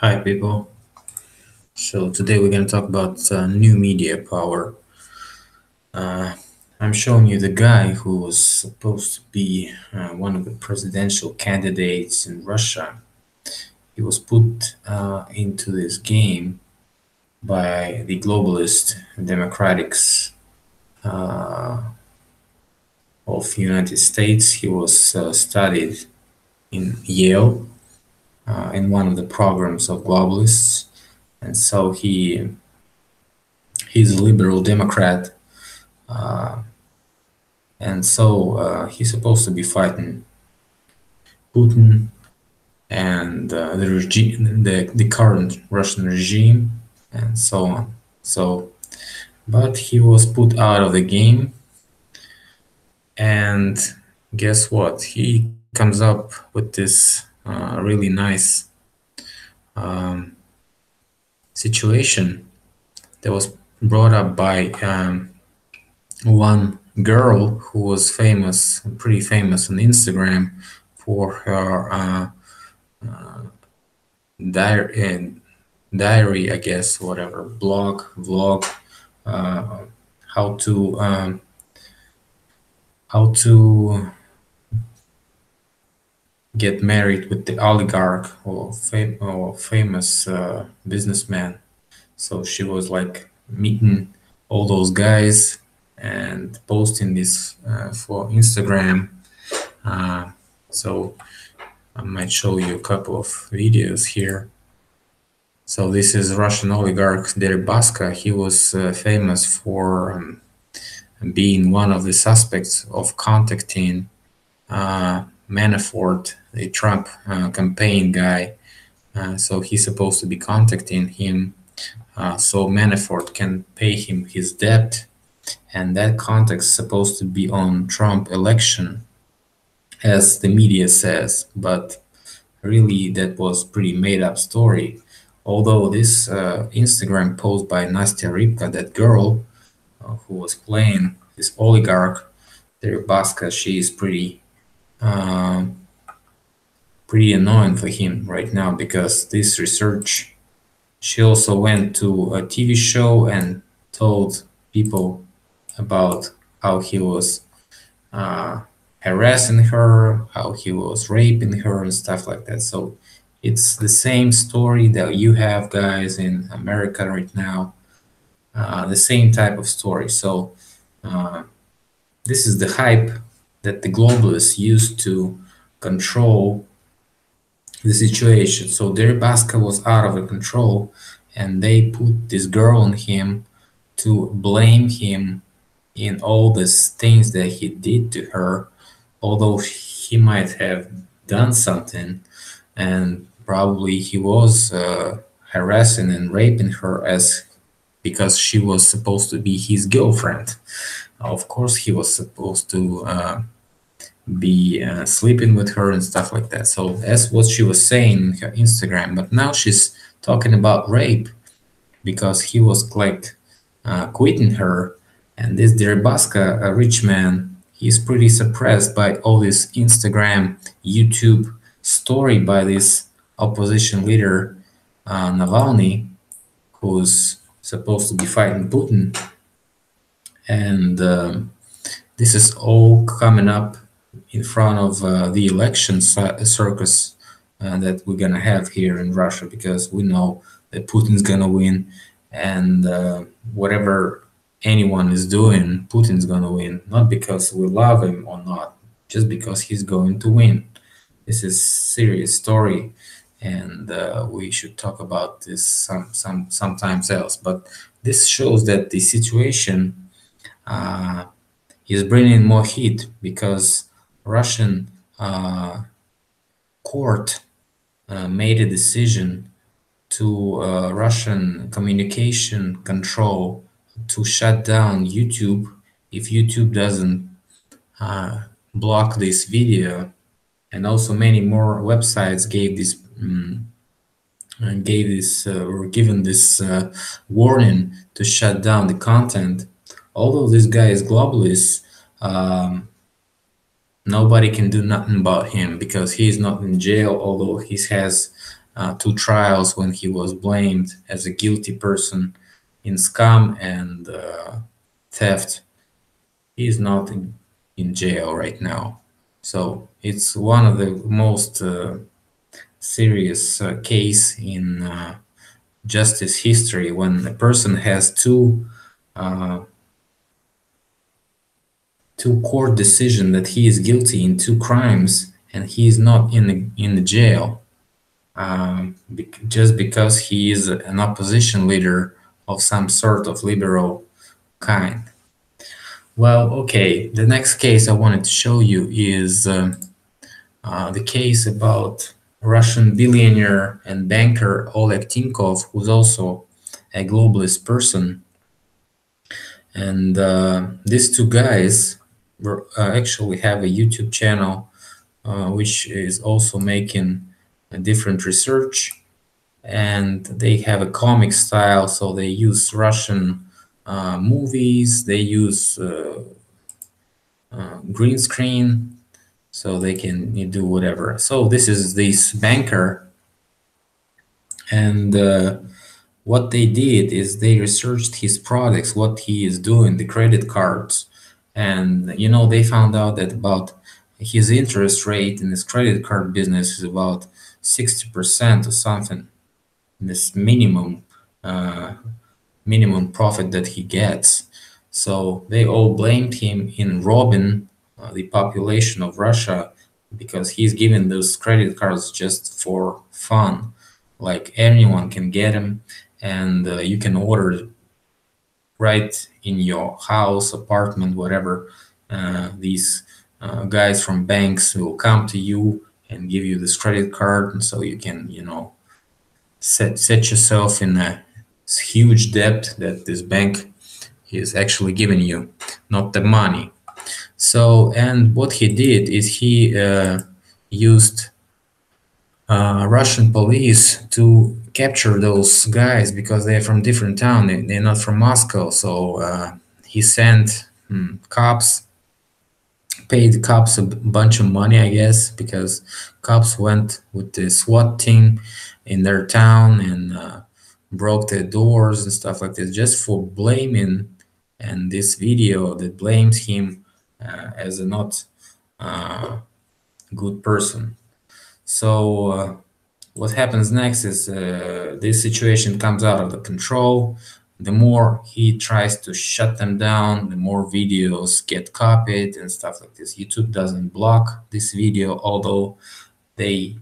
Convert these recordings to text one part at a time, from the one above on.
Hi, people. So today we're going to talk about new media power. Uh, I'm showing you the guy who was supposed to be one of the presidential candidates in Russia. He was put into this game by the globalist democrats of United States. He was studied in Yale in one of the programs of globalists, and so he's a liberal Democrat. And so he's supposed to be fighting Putin and the current Russian regime, and so on. So, but he was put out of the game, and guess what? He comes up with this really nice situation that was brought up by one girl who was famous, pretty famous on Instagram for her diary, I guess, whatever, vlog, uh, how to get married with the oligarch or famous businessman. So she was like meeting all those guys and posting this for Instagram. So I might show you a couple of videos here. So this is Russian oligarch Deripaska. He was famous for being one of the suspects of contacting Manafort, the Trump campaign guy. So he's supposed to be contacting him so Manafort can pay him his debt, and that contact is supposed to be on Trump election, as the media says, but really that was pretty made up story. Although this Instagram post by Nastya Rybka, that girl who was playing this oligarch Deripaska, she is pretty annoying for him right now, because this research, she also went to a TV show and told people about how he was harassing her, how he was raping her and stuff like that. So it's the same story that you have, guys, in America right now, the same type of story. So this is the hype that the globalists use to control the situation. So Deripaska was out of control, and they put this girl on him to blame him in all these things that he did to her, although he might have done something, and probably he was harassing and raping her because she was supposed to be his girlfriend. Of course, he was supposed to be sleeping with her and stuff like that. So that's what she was saying in her Instagram. But now she's talking about rape because he was like quitting her. And this Deripaska, a rich man, he's pretty suppressed by all this Instagram, YouTube story by this opposition leader, Navalny, who's supposed to be fighting Putin. And this is all coming up in front of the election circus that we're gonna have here in Russia, because we know that Putin's gonna win, and whatever anyone is doing, Putin's gonna win, not because we love him or not, just because he's going to win. This is serious story, and we should talk about this sometimes else. But this shows that the situation is bringing more heat, because Russian court made a decision to Russian communication control to shut down YouTube if YouTube doesn't block this video. And also many more websites gave this were given this warning to shut down the content. Although this guy is globalist, nobody can do nothing about him, because he is not in jail, although he has two trials when he was blamed as a guilty person in scam and theft. He is not in jail right now. So it's one of the most serious case in justice history when a person has uh, two court decision that he is guilty in two crimes and he is not in the jail just because he is an opposition leader of some sort of liberal kind. Well, okay, the next case I wanted to show you is the case about Russian billionaire and banker Oleg Tinkov, who's also a globalist person. And these two guys actually have a YouTube channel which is also making a different research, and they have a comic style, so they use Russian movies, they use green screen, so they can do whatever. So this is this banker, and what they did is they researched his products, what he is doing, the credit cards, and they found out that about his interest rate in his credit card business is about 60% or something. This minimum profit that he gets. So they all blamed him in robbing the population of Russia because he's giving those credit cards just for fun. Like anyone can get them, and you can order right in your house, apartment, whatever. These guys from banks will come to you and give you this credit card, and so you can, set yourself in a huge debt that this bank is actually giving you, not the money. So, and what he did is he used Russian police to capture those guys because they're from different town. They're not from Moscow. So he sent cops, paid cops a bunch of money, I guess, because cops went with the SWAT team in their town and broke their doors and stuff like this, just for blaming. And this video that blames him as a not good person. So what happens next is this situation comes out of the control. The more he tries to shut them down, the more videos get copied and stuff like this. YouTube doesn't block this video, although they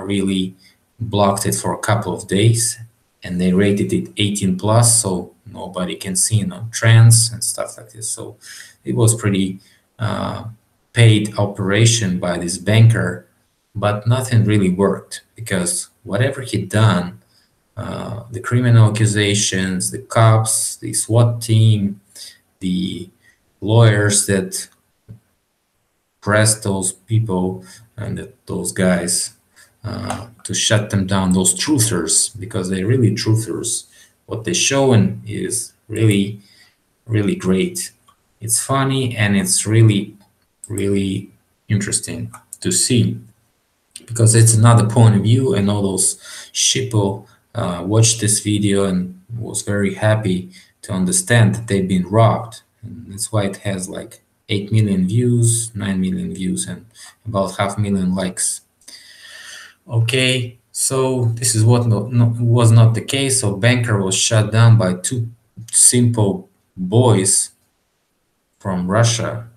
really blocked it for a couple of days, and they rated it 18 plus, so nobody can see no trends and stuff like this. So it was pretty paid operation by this banker, but nothing really worked because whatever he'd done, the criminal accusations, the cops, the SWAT team, the lawyers that pressed those people and those guys to shut them down, those truthers, because they're really truthers. What they're showing is really, really great. It's funny and it's really, really interesting to see because it's another point of view, and all those sheeple watched this video and was very happy to understand that they've been robbed. And that's why it has like 8 million views, 9 million views, and about 500,000 likes. Okay, so this is what was not the case. So banker was shut down by two simple boys from Russia.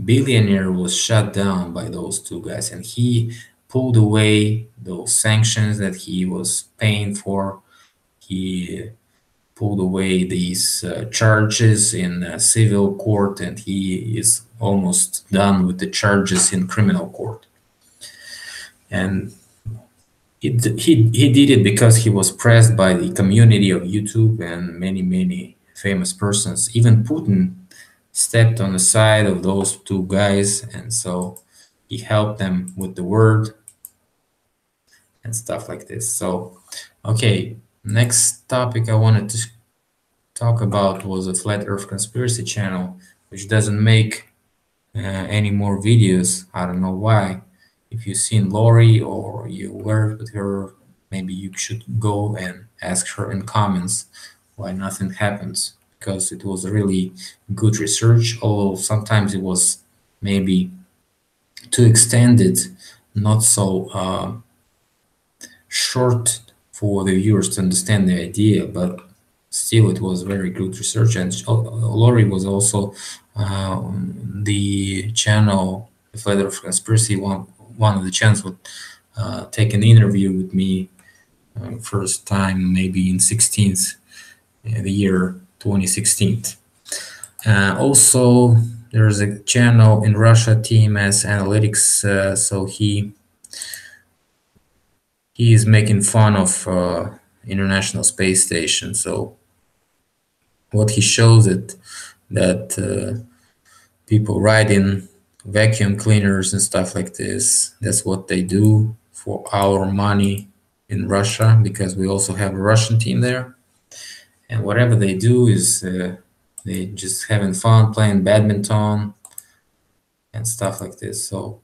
Billionaire was shut down by those two guys, and he pulled away those sanctions that he was paying for. He pulled away these charges in civil court, and he is almost done with the charges in criminal court. And he did it because he was pressed by the community of YouTube and many famous persons. Even Putin stepped on the side of those two guys, and so he helped them with the word and stuff like this. So, okay, next topic I wanted to talk about was a Flat Earth Conspiracy channel, which doesn't make any more videos. I don't know why. If you've seen Lori or you worked with her, maybe you should go and ask her in comments why nothing happens, because it was really good research, although sometimes it was maybe too extended, not so short for the viewers to understand the idea, but still it was very good research. And Lori was also the channel, the Flat Earth Conspiracy, one of the channels would take an interview with me first time maybe in 16th, the year 2016. Also, there's a channel in Russia, TMS Analytics, so he is making fun of International Space Station. So what he shows it that people riding vacuum cleaners and stuff like this, that's what they do for our money in Russia, because we also have a Russian team there. And whatever they do is they just having fun playing badminton and stuff like this. So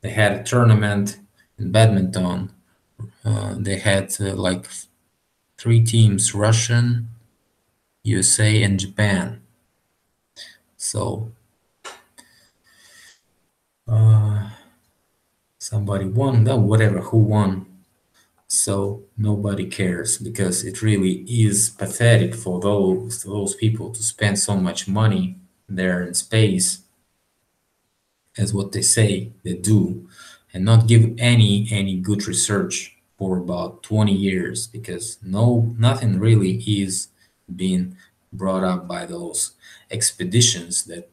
they had a tournament in badminton. They had like 3 teams, Russian, USA, and Japan. So somebody won, no, whatever, who won. So nobody cares, because it really is pathetic for those people to spend so much money there in space, as what they say they do, and not give any good research for about 20 years, because nothing really is being brought up by those expeditions that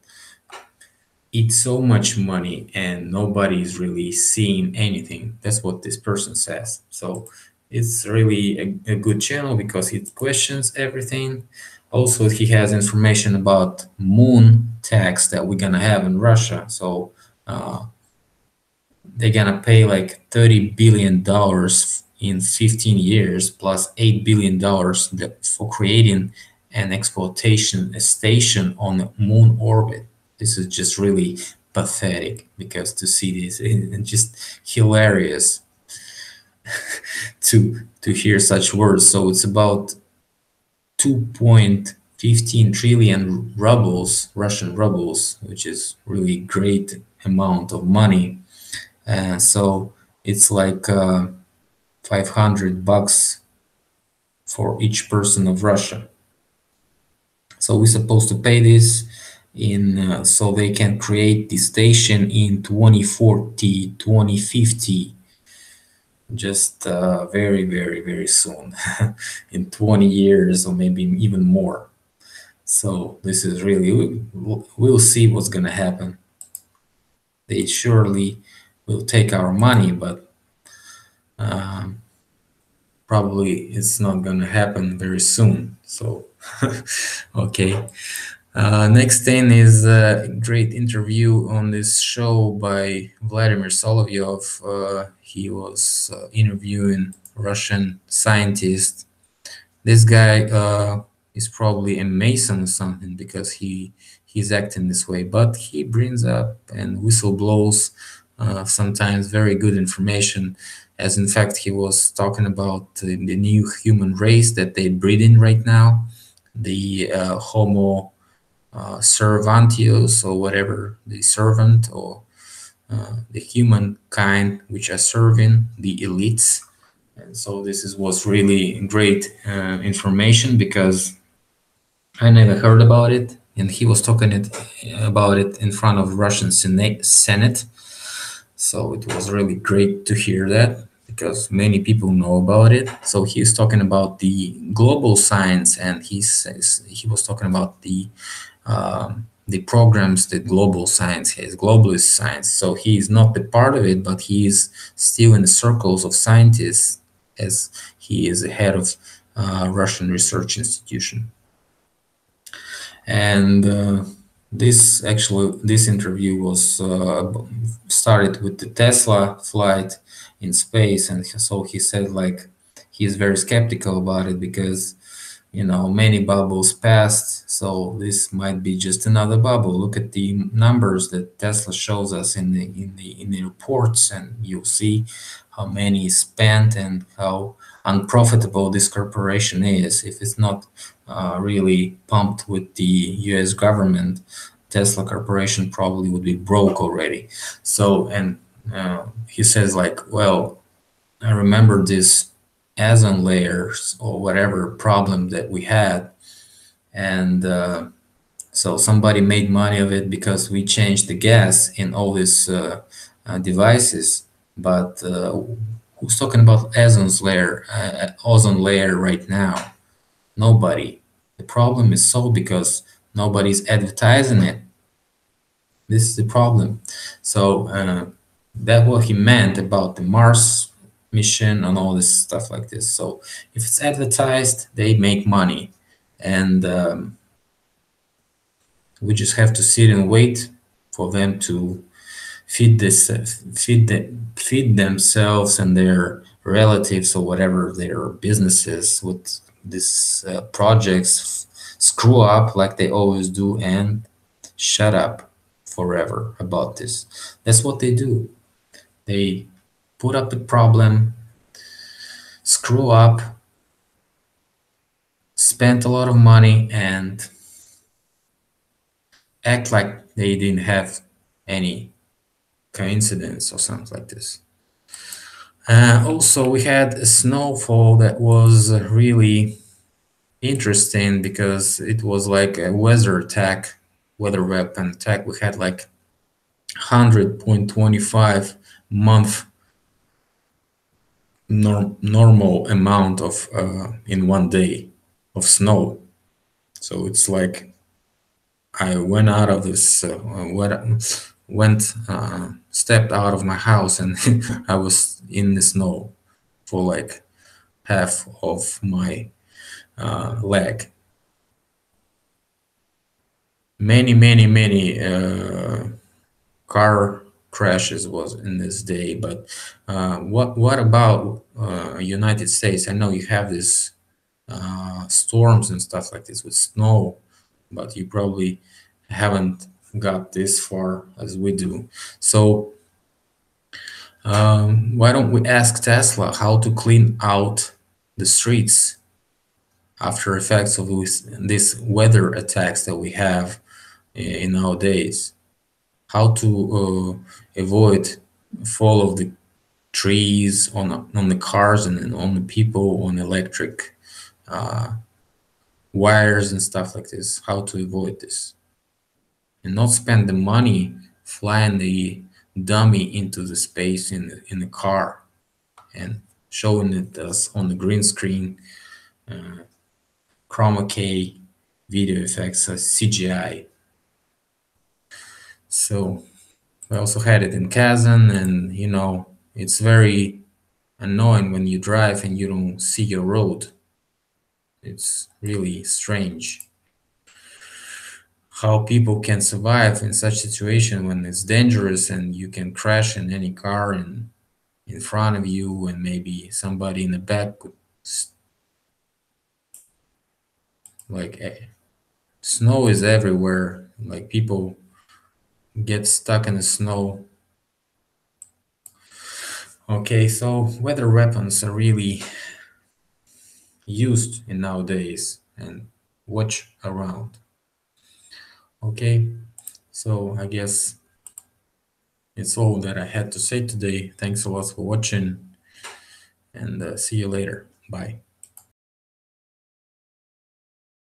eat so much money and nobody is really seeing anything. That's what this person says. So it's really a good channel because it questions everything. Also, he has information about moon tax that we're gonna have in Russia. So they're gonna pay like $30 billion in 15 years plus $8 billion for creating an exploitation station on the moon orbit. This is just really pathetic, because to see this and just hilarious to hear such words. So it's about 2.15 trillion rubles, Russian rubles, which is really great amount of money. So it's like $500 for each person of Russia. So we're supposed to pay this in so they can create the station in 2040, 2050, just very soon, in 20 years or maybe even more. So this is really, we'll see what's gonna happen. They surely will take our money, but probably it's not gonna happen very soon. So okay. Next thing is a great interview on this show by Vladimir Solovyov. He was interviewing Russian scientist. This guy is probably a Mason or something, because he's acting this way, but he brings up and whistleblows sometimes very good information, as in fact he was talking about the new human race that they breed in right now, the Homo servantius, or whatever, the servant, or the humankind which are serving the elites. And so this was really great information, because I never heard about it, and he was talking about it in front of Russian Senate. So it was really great to hear that, because many people know about it. So he's talking about the global science, and he was talking about the programs that global science has, globalist science. So he is not the part of it, but he is still in the circles of scientists, as he is the head of Russian research institution. And this interview was started with the Tesla flight in space, and so he said like he is very skeptical about it, because many bubbles passed, so this might be just another bubble. Look at the numbers that Tesla shows us in the reports, and you'll see how many is spent and how unprofitable this corporation is. If it's not really pumped with the U.S. government, Tesla corporation probably would be broke already. So, and he says like, well, I remember this ozone layers or whatever problem that we had, and so somebody made money of it because we changed the gas in all these devices. But who's talking about ozone layer right now? Nobody. The problem is solved because nobody's advertising it. This is the problem. So that's what he meant about the Mars mission and all this stuff like this. So if it's advertised, they make money, and we just have to sit and wait for them to feed themselves and their relatives or whatever their businesses with these projects screw up like they always do and shut up forever about this. That's what they do. They put up a problem, screw up, spend a lot of money, and act like they didn't have any coincidence or something like this. Also, we had a snowfall that was really interesting because it was like a weather weapon attack. We had like 100.25 month normal amount of in one day of snow. So it's like I went out of this, stepped out of my house, and I was in the snow for like half of my leg. Many car crashes was in this day. But what about United States? I know you have this storms and stuff like this with snow, but you probably haven't got this far as we do. So why don't we ask Tesla how to clean out the streets after effects of these weather attacks that we have in nowadays? How to avoid fall of the trees on the cars and on the people on electric wires and stuff like this. How to avoid this and not spend the money flying the dummy into the space in the car and showing it us on the green screen, chroma key video effects, CGI. So we also had it in Kazan, and it's very annoying when you drive and you don't see your road. It's really strange how people can survive in such situation when it's dangerous and you can crash in any car in front of you, and maybe somebody in the back could snow is everywhere, like people get stuck in the snow. Okay, so weather weapons are really used in nowadays, and watch around. Okay, so I guess it's all that I had to say today. Thanks a lot for watching, and see you later. Bye.